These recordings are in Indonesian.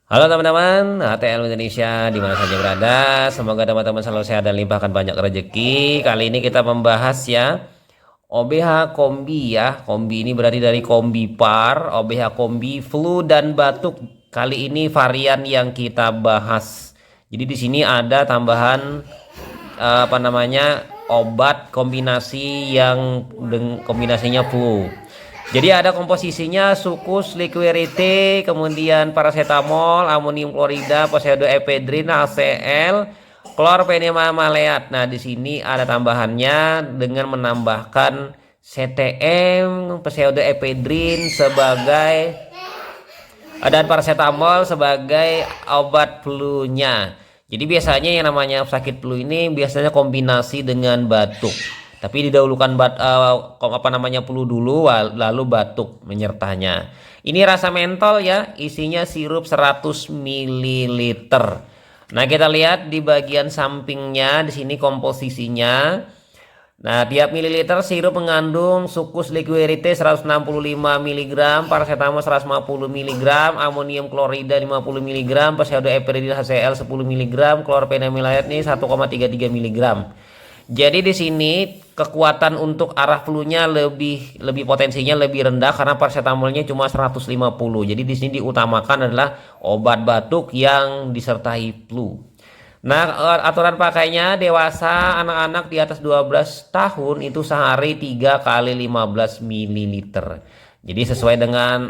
Halo teman-teman, HTL Indonesia di mana saja berada. Semoga teman-teman selalu sehat dan limpahkan banyak rezeki. Kali ini kita membahas ya OBH kombi ya. Kombi ini berarti dari kombi par, OBH kombi flu dan batuk. Kali ini varian yang kita bahas. Jadi di sini ada tambahan obat kombinasi yang kombinasinya flu. Jadi ada komposisinya sukus liquirity, kemudian paracetamol, amonium klorida, pseudoephedrine, HCl, chlorpheniramaleat. Nah, di sini ada tambahannya dengan menambahkan CTM, pseudoephedrine sebagai dan paracetamol sebagai obat flu-nya. Jadi biasanya yang namanya sakit flu ini biasanya kombinasi dengan batuk. Tapi didahulukan flu dulu lalu batuk menyertanya. Ini rasa mentol ya, isinya sirup 100 ml. Nah, kita lihat di bagian sampingnya di sini komposisinya. Nah, tiap mililiter sirup mengandung sukus liquirity 165 mg, paracetamol 150 mg, amonium klorida 50 mg, pseudoephedrine HCl 10 mg, chlorpheniramaleat ini 1,33 mg. Jadi di sini kekuatan untuk arah flu-nya lebih potensinya lebih rendah karena paracetamolnya cuma 150. Jadi di sini diutamakan adalah obat batuk yang disertai flu. Nah, aturan pakainya dewasa, anak-anak di atas 12 tahun itu sehari 3 kali 15 ml. Jadi sesuai dengan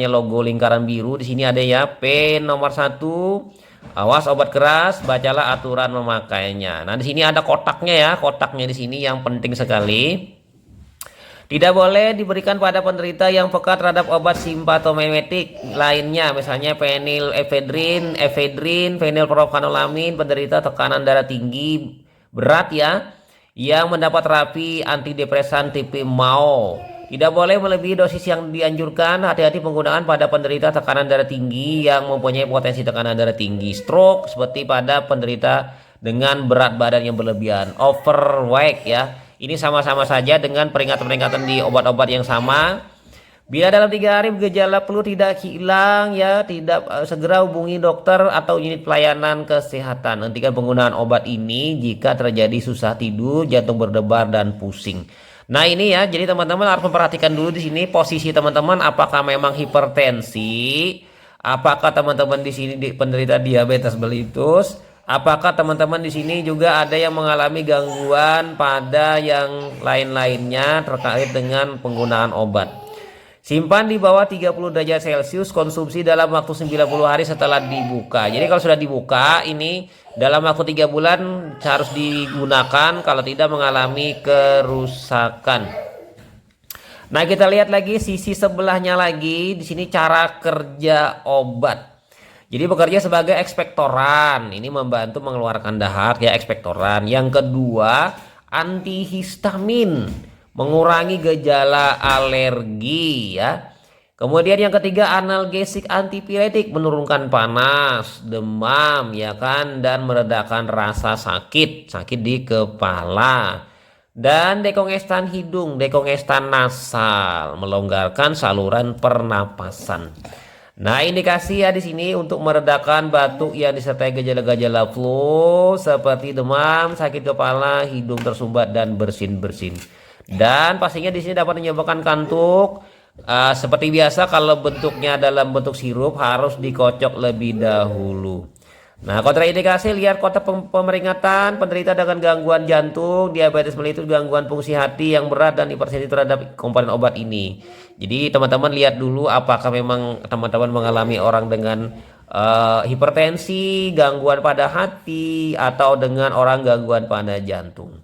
logo lingkaran biru di sini ada ya P nomor 1. Awas obat keras, bacalah aturan memakainya. Nah, di sini ada kotaknya ya, kotaknya di sini yang penting sekali. Tidak boleh diberikan pada penderita yang peka terhadap obat simptomatik lainnya, misalnya phenylephrine, ephedrine, phenylpropanolamin, penderita tekanan darah tinggi berat ya, yang mendapat terapi antidepresan tipe MAO. Tidak boleh melebihi dosis yang dianjurkan. Hati-hati penggunaan pada penderita tekanan darah tinggi yang mempunyai potensi tekanan darah tinggi, stroke, seperti pada penderita dengan berat badan yang berlebihan, overweight ya. Ini sama-sama saja dengan peringatan-peringatan di obat-obat yang sama. Bila dalam 3 hari gejala flu tidak hilang ya, tidak segera hubungi dokter atau unit pelayanan kesehatan. Hentikan penggunaan obat ini jika terjadi susah tidur, jantung berdebar dan pusing. Nah, ini ya, jadi teman-teman harus memperhatikan dulu di sini posisi teman-teman, apakah memang hipertensi, apakah teman-teman di sini penderita diabetes mellitus, apakah teman-teman di sini juga ada yang mengalami gangguan pada yang lain-lainnya terkait dengan penggunaan obat. Simpan di bawah 30 derajat Celcius, konsumsi dalam waktu 90 hari setelah dibuka. Jadi kalau sudah dibuka ini dalam waktu 3 bulan harus digunakan, kalau tidak mengalami kerusakan. Nah, kita lihat lagi sisi sebelahnya lagi. Di sini cara kerja obat. Jadi bekerja sebagai ekspektoran. Ini membantu mengeluarkan dahak ya, ekspektoran. Yang kedua, antihistamin, mengurangi gejala alergi ya. Kemudian yang ketiga, analgesik antipiretik, menurunkan panas, demam ya kan, dan meredakan rasa sakit di kepala. Dan dekongestan hidung, dekongestan nasal, melonggarkan saluran pernapasan. Nah, indikasi ya di sini untuk meredakan batuk yang disertai gejala-gejala flu seperti demam, sakit kepala, hidung tersumbat dan bersin-bersin. Dan pastinya di sini dapat menyebabkan kantuk. Seperti biasa kalau bentuknya dalam bentuk sirup harus dikocok lebih dahulu. Nah, kontraindikasi lihat kotak pemeringatan penderita dengan gangguan jantung, diabetes mellitus, gangguan fungsi hati yang berat dan hipertensi terhadap komponen obat ini. Jadi teman-teman lihat dulu apakah memang teman-teman mengalami orang dengan hipertensi, gangguan pada hati, atau dengan orang gangguan pada jantung.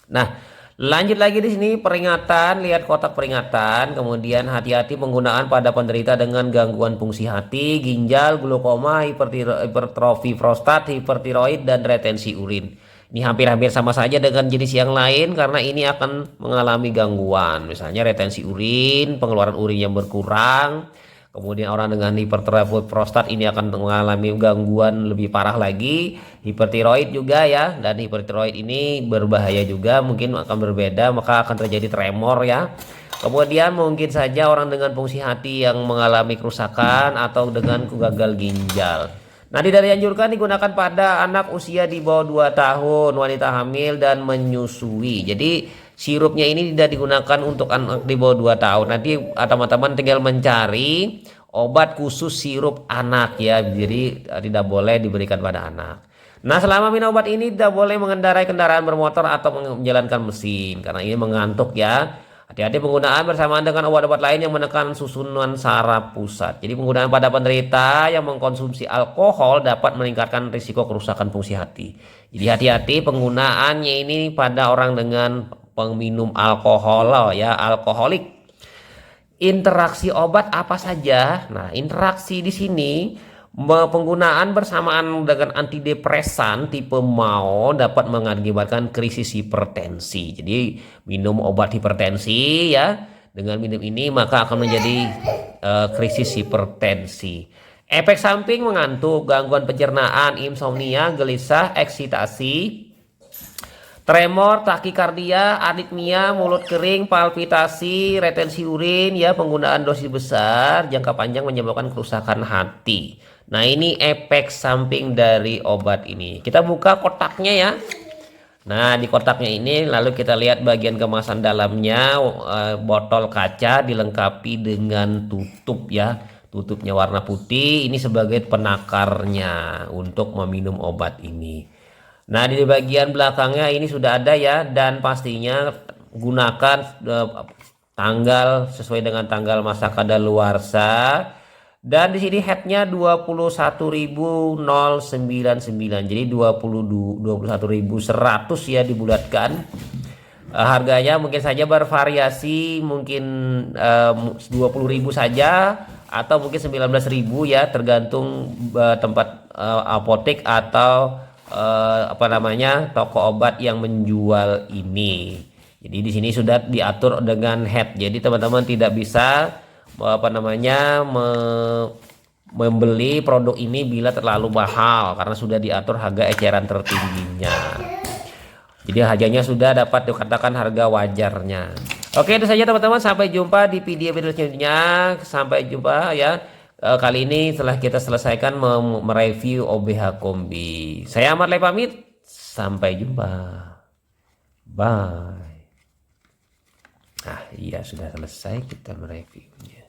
Nah, lanjut lagi di sini peringatan, lihat kotak peringatan, kemudian hati-hati penggunaan pada penderita dengan gangguan fungsi hati, ginjal, glaukoma, hipertrofi prostat, hipertiroid dan retensi urin. Ini hampir-hampir sama saja dengan jenis yang lain karena ini akan mengalami gangguan, misalnya retensi urin, pengeluaran urin yang berkurang. Kemudian orang dengan hipertrofi prostat ini akan mengalami gangguan lebih parah lagi, hipertiroid juga ya, dan hipertiroid ini berbahaya juga, mungkin akan berbeda, maka akan terjadi tremor ya. Kemudian mungkin saja orang dengan fungsi hati yang mengalami kerusakan atau dengan gagal ginjal. Nah, tidak dianjurkan digunakan pada anak usia di bawah 2 tahun, wanita hamil dan menyusui. Jadi sirupnya ini tidak digunakan untuk anak di bawah 2 tahun. Nanti teman-teman tinggal mencari obat khusus sirup anak ya. Jadi tidak boleh diberikan pada anak. Nah, selama minum obat ini tidak boleh mengendarai kendaraan bermotor atau menjalankan mesin karena ini mengantuk ya. Hati-hati penggunaan bersamaan dengan obat-obat lain yang menekan susunan saraf pusat. Jadi penggunaan pada penderita yang mengkonsumsi alkohol dapat meningkatkan risiko kerusakan fungsi hati. Jadi hati-hati penggunaannya ini pada orang dengan peminum alkohol ya, alkoholik. Interaksi obat apa saja? Nah, interaksi di sini penggunaan bersamaan dengan antidepresan tipe MAO dapat mengakibatkan krisis hipertensi. Jadi minum obat hipertensi ya, dengan minum ini maka akan menjadi krisis hipertensi. Efek samping mengantuk, gangguan pencernaan, insomnia, gelisah, eksitasi, tremor, takikardia, aritmia, mulut kering, palpitasi, retensi urin ya, penggunaan dosis besar jangka panjang menyebabkan kerusakan hati. Nah, ini efek samping dari obat ini. Kita buka kotaknya ya. Nah, di kotaknya ini lalu kita lihat bagian kemasan dalamnya, botol kaca dilengkapi dengan tutup ya. Tutupnya warna putih, ini sebagai penakarnya untuk meminum obat ini. Nah, di bagian belakangnya ini sudah ada ya, dan pastinya gunakan tanggal sesuai dengan tanggal masa kadaluarsa. Dan di sini headnya 21.099, jadi 21.100 ya dibulatkan. Harganya mungkin saja bervariasi, mungkin 20.000 saja atau mungkin 19.000 ya, tergantung tempat apotek atau toko obat yang menjual ini. Jadi di sini sudah diatur dengan head. Jadi teman-teman tidak bisa membeli produk ini bila terlalu mahal karena sudah diatur harga eceran tertingginya. Jadi harganya sudah dapat dikatakan harga wajarnya. Oke, itu saja teman-teman, sampai jumpa di video selanjutnya. Sampai jumpa ya. Kali ini setelah kita selesaikan mereview OBH Kombi. Saya Ahmad Lai pamit. Sampai jumpa. Bye. Nah, iya sudah selesai kita mereviewnya.